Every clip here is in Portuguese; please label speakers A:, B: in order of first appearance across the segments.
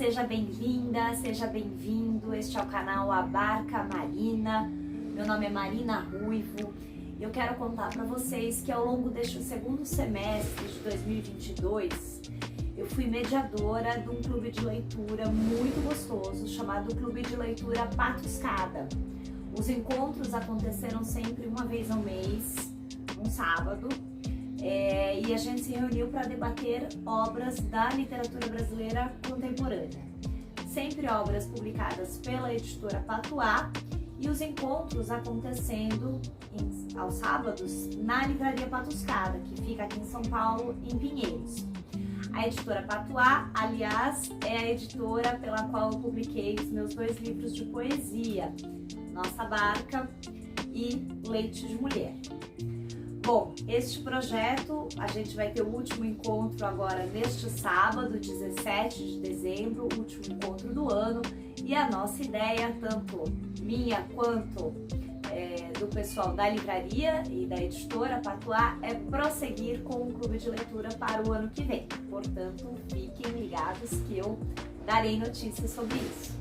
A: seja bem-vinda, seja bem-vindo. Este é o canal A Barca Marina. Meu nome é Marina Ruivo. Eu quero contar para vocês que ao longo deste segundo semestre de 2022, eu fui mediadora de um clube de leitura muito gostoso chamado Clube de Leitura Patuscada. Os encontros aconteceram sempre uma vez ao mês, um sábado, e a gente se reuniu para debater obras da literatura brasileira contemporânea. Sempre obras publicadas pela editora Patuá, e os encontros acontecendo aos sábados na Livraria Patuscada, que fica aqui em São Paulo, em Pinheiros. A editora Patuá, aliás, é a editora pela qual eu publiquei os meus 2 livros de poesia, Nossa Barca e Leite de Mulher. Bom, este projeto, a gente vai ter o último encontro agora neste sábado, 17 de dezembro, o último encontro do ano, e a nossa ideia, tanto minha quanto do pessoal da livraria e da editora Patuá, é prosseguir com o clube de leitura para o ano que vem. Portanto, fiquem ligados que eu darei notícias sobre isso.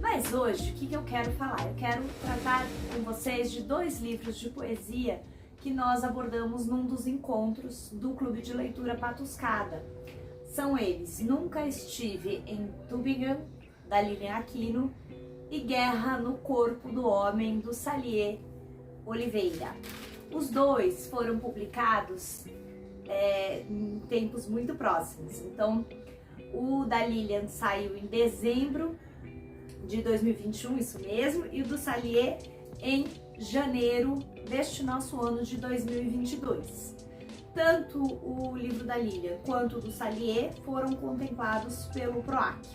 A: Mas hoje, o que eu quero falar? Eu quero tratar com vocês de 2 livros de poesia que nós abordamos num dos encontros do Clube de Leitura Patuscada. São eles Nunca Estive em Tübingen, da Lilian Aquino, e Guerra no Corpo do Homem, do Salier Oliveira. Os 2 foram publicados em tempos muito próximos. Então, o da Lilian saiu em dezembro de 2021, isso mesmo, e o do Salier em janeiro deste nosso ano de 2022. Tanto o livro da Lilian quanto o do Salier foram contemplados pelo PROAC.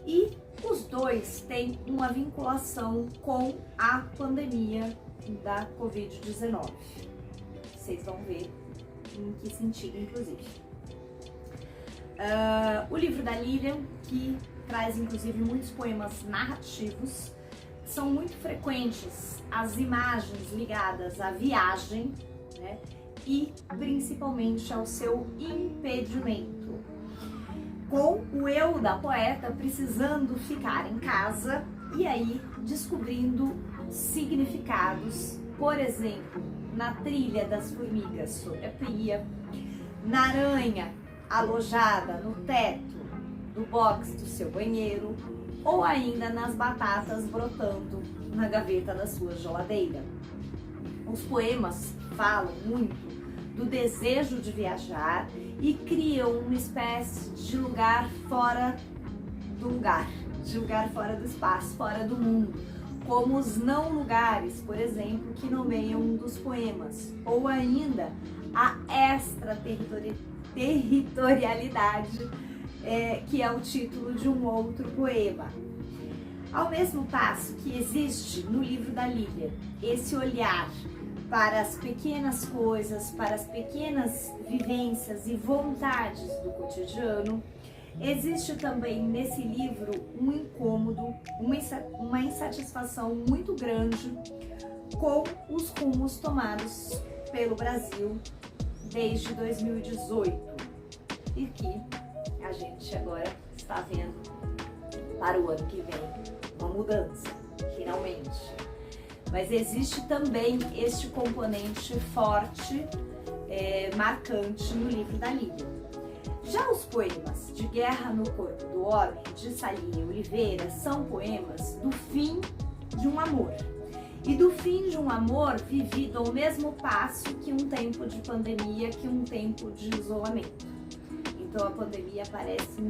A: E os 2 têm uma vinculação com a pandemia da Covid-19. Vocês vão ver em que sentido, inclusive. O livro da Lilian, que traz inclusive muitos poemas narrativos, são muito frequentes as imagens ligadas à viagem, né, e principalmente ao seu impedimento, com o eu da poeta precisando ficar em casa e aí descobrindo significados, por exemplo, na trilha das formigas sobre a pia, na aranha alojada no teto do box do seu banheiro, ou ainda nas batatas brotando na gaveta da sua geladeira. Os poemas falam muito do desejo de viajar e criam uma espécie de lugar fora do lugar, de lugar fora do espaço, fora do mundo, como os não lugares, por exemplo, que nomeiam um dos poemas, ou ainda a extraterritorialidade, que é o título de um outro poema. Ao mesmo passo que existe no livro da Lilian esse olhar para as pequenas coisas, para as pequenas vivências e vontades do cotidiano, existe também nesse livro um incômodo, uma insatisfação muito grande com os rumos tomados pelo Brasil desde 2018 e que a gente agora está vendo para o ano que vem uma mudança, finalmente. Mas existe também este componente forte, marcante no livro da Lilian. Já os poemas de Guerra no Corpo do Homem, de Salier Oliveira, são poemas do fim de um amor. E do fim de um amor vivido ao mesmo passo que um tempo de pandemia, que um tempo de isolamento. Então a pandemia aparece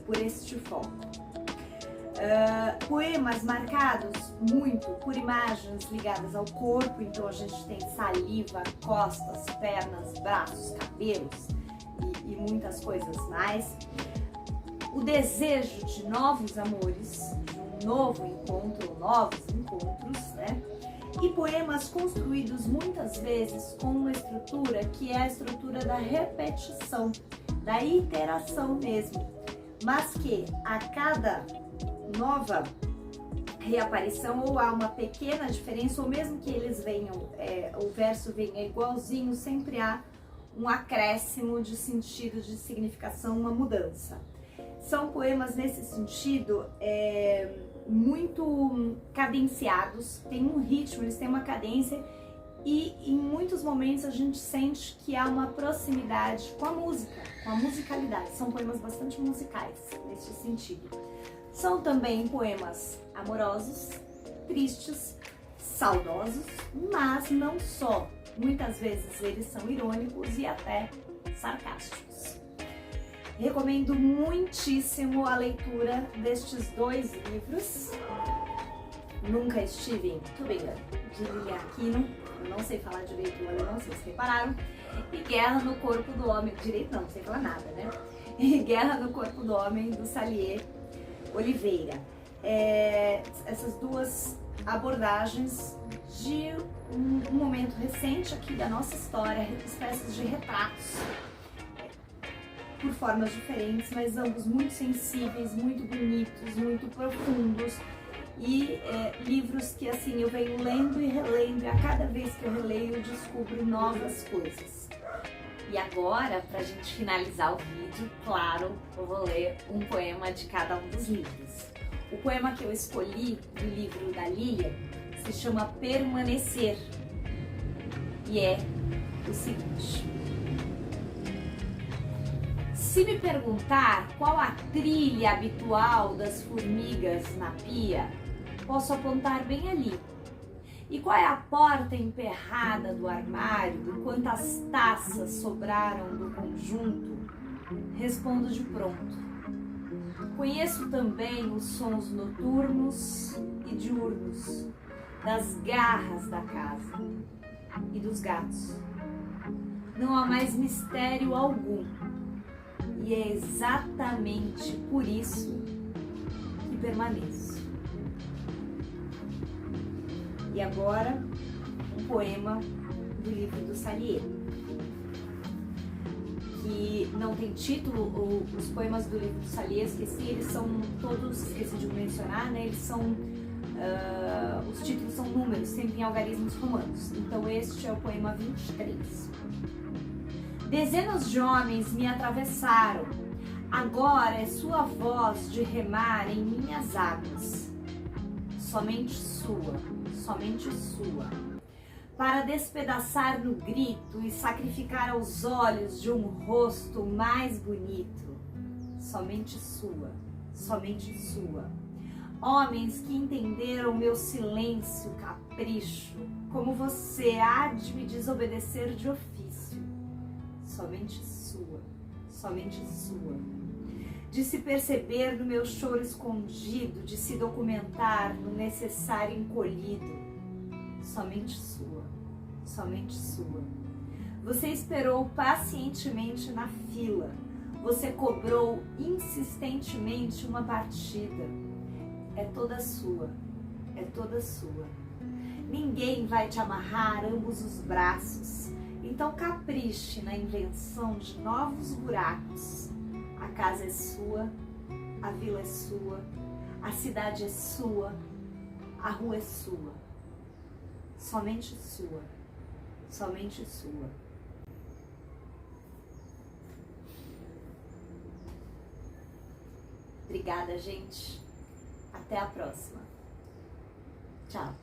A: por este foco. Poemas marcados muito por imagens ligadas ao corpo, então a gente tem saliva, costas, pernas, braços, cabelos e muitas coisas mais. O desejo de novos amores, de um novo encontro, novos encontros, né? E poemas construídos muitas vezes com uma estrutura que é a estrutura da repetição, da iteração mesmo, mas que a cada nova reaparição ou há uma pequena diferença, ou mesmo que eles venham, o verso venha igualzinho, sempre há um acréscimo de sentido, de significação, uma mudança. São poemas nesse sentido muito cadenciados, tem um ritmo, eles têm uma cadência e em muitos momentos a gente sente que há uma proximidade com a música, com a musicalidade. São poemas bastante musicais nesse sentido. São também poemas amorosos, tristes, saudosos, mas não só. Muitas vezes eles são irônicos e até sarcásticos. Recomendo muitíssimo a leitura destes dois livros. Nunca Estive em Tübingen, de Lilia Aquino. Eu não sei falar direito o alemão, vocês repararam. E Guerra no Corpo do Homem. Direito não sei falar nada, né? E Guerra no Corpo do Homem, do Salier Oliveira. Essas duas abordagens de um momento recente aqui da nossa história, espécies de retratos, por formas diferentes, mas ambos muito sensíveis, muito bonitos, muito profundos, e livros que assim eu venho lendo e relendo, e a cada vez que eu releio eu descubro novas coisas. E agora, pra gente finalizar o vídeo, claro, eu vou ler um poema de cada um dos livros. O poema que eu escolhi do livro da Lilia se chama Permanecer e é o seguinte: se me perguntar qual a trilha habitual das formigas na pia, posso apontar bem ali. E qual é a porta emperrada do armário e quantas taças sobraram do conjunto? Respondo de pronto. Conheço também os sons noturnos e diurnos das garras da casa e dos gatos. Não há mais mistério algum. E é exatamente por isso que permaneço. E agora, um poema do livro do Salier, que não tem título. Os poemas do livro do Salier, eles são todos, esqueci de mencionar, né? Eles são, os títulos são números, sempre em algarismos romanos. Então este é o poema 23. Dezenas de homens me atravessaram, agora é sua voz de remar em minhas águas. Somente sua, para despedaçar no grito e sacrificar aos olhos de um rosto mais bonito. Somente sua. Homens que entenderam meu silêncio, capricho, como você há de me desobedecer de ofício. Somente sua. De se perceber no meu choro escondido, de se documentar no necessário encolhido. Somente sua. Você esperou pacientemente na fila. Você cobrou insistentemente uma partida. É toda sua. Ninguém vai te amarrar ambos os braços. Então capriche na invenção de novos buracos. A casa é sua, a vila é sua, a cidade é sua, a rua é sua. Somente sua. Obrigada, gente. Até a próxima. Tchau.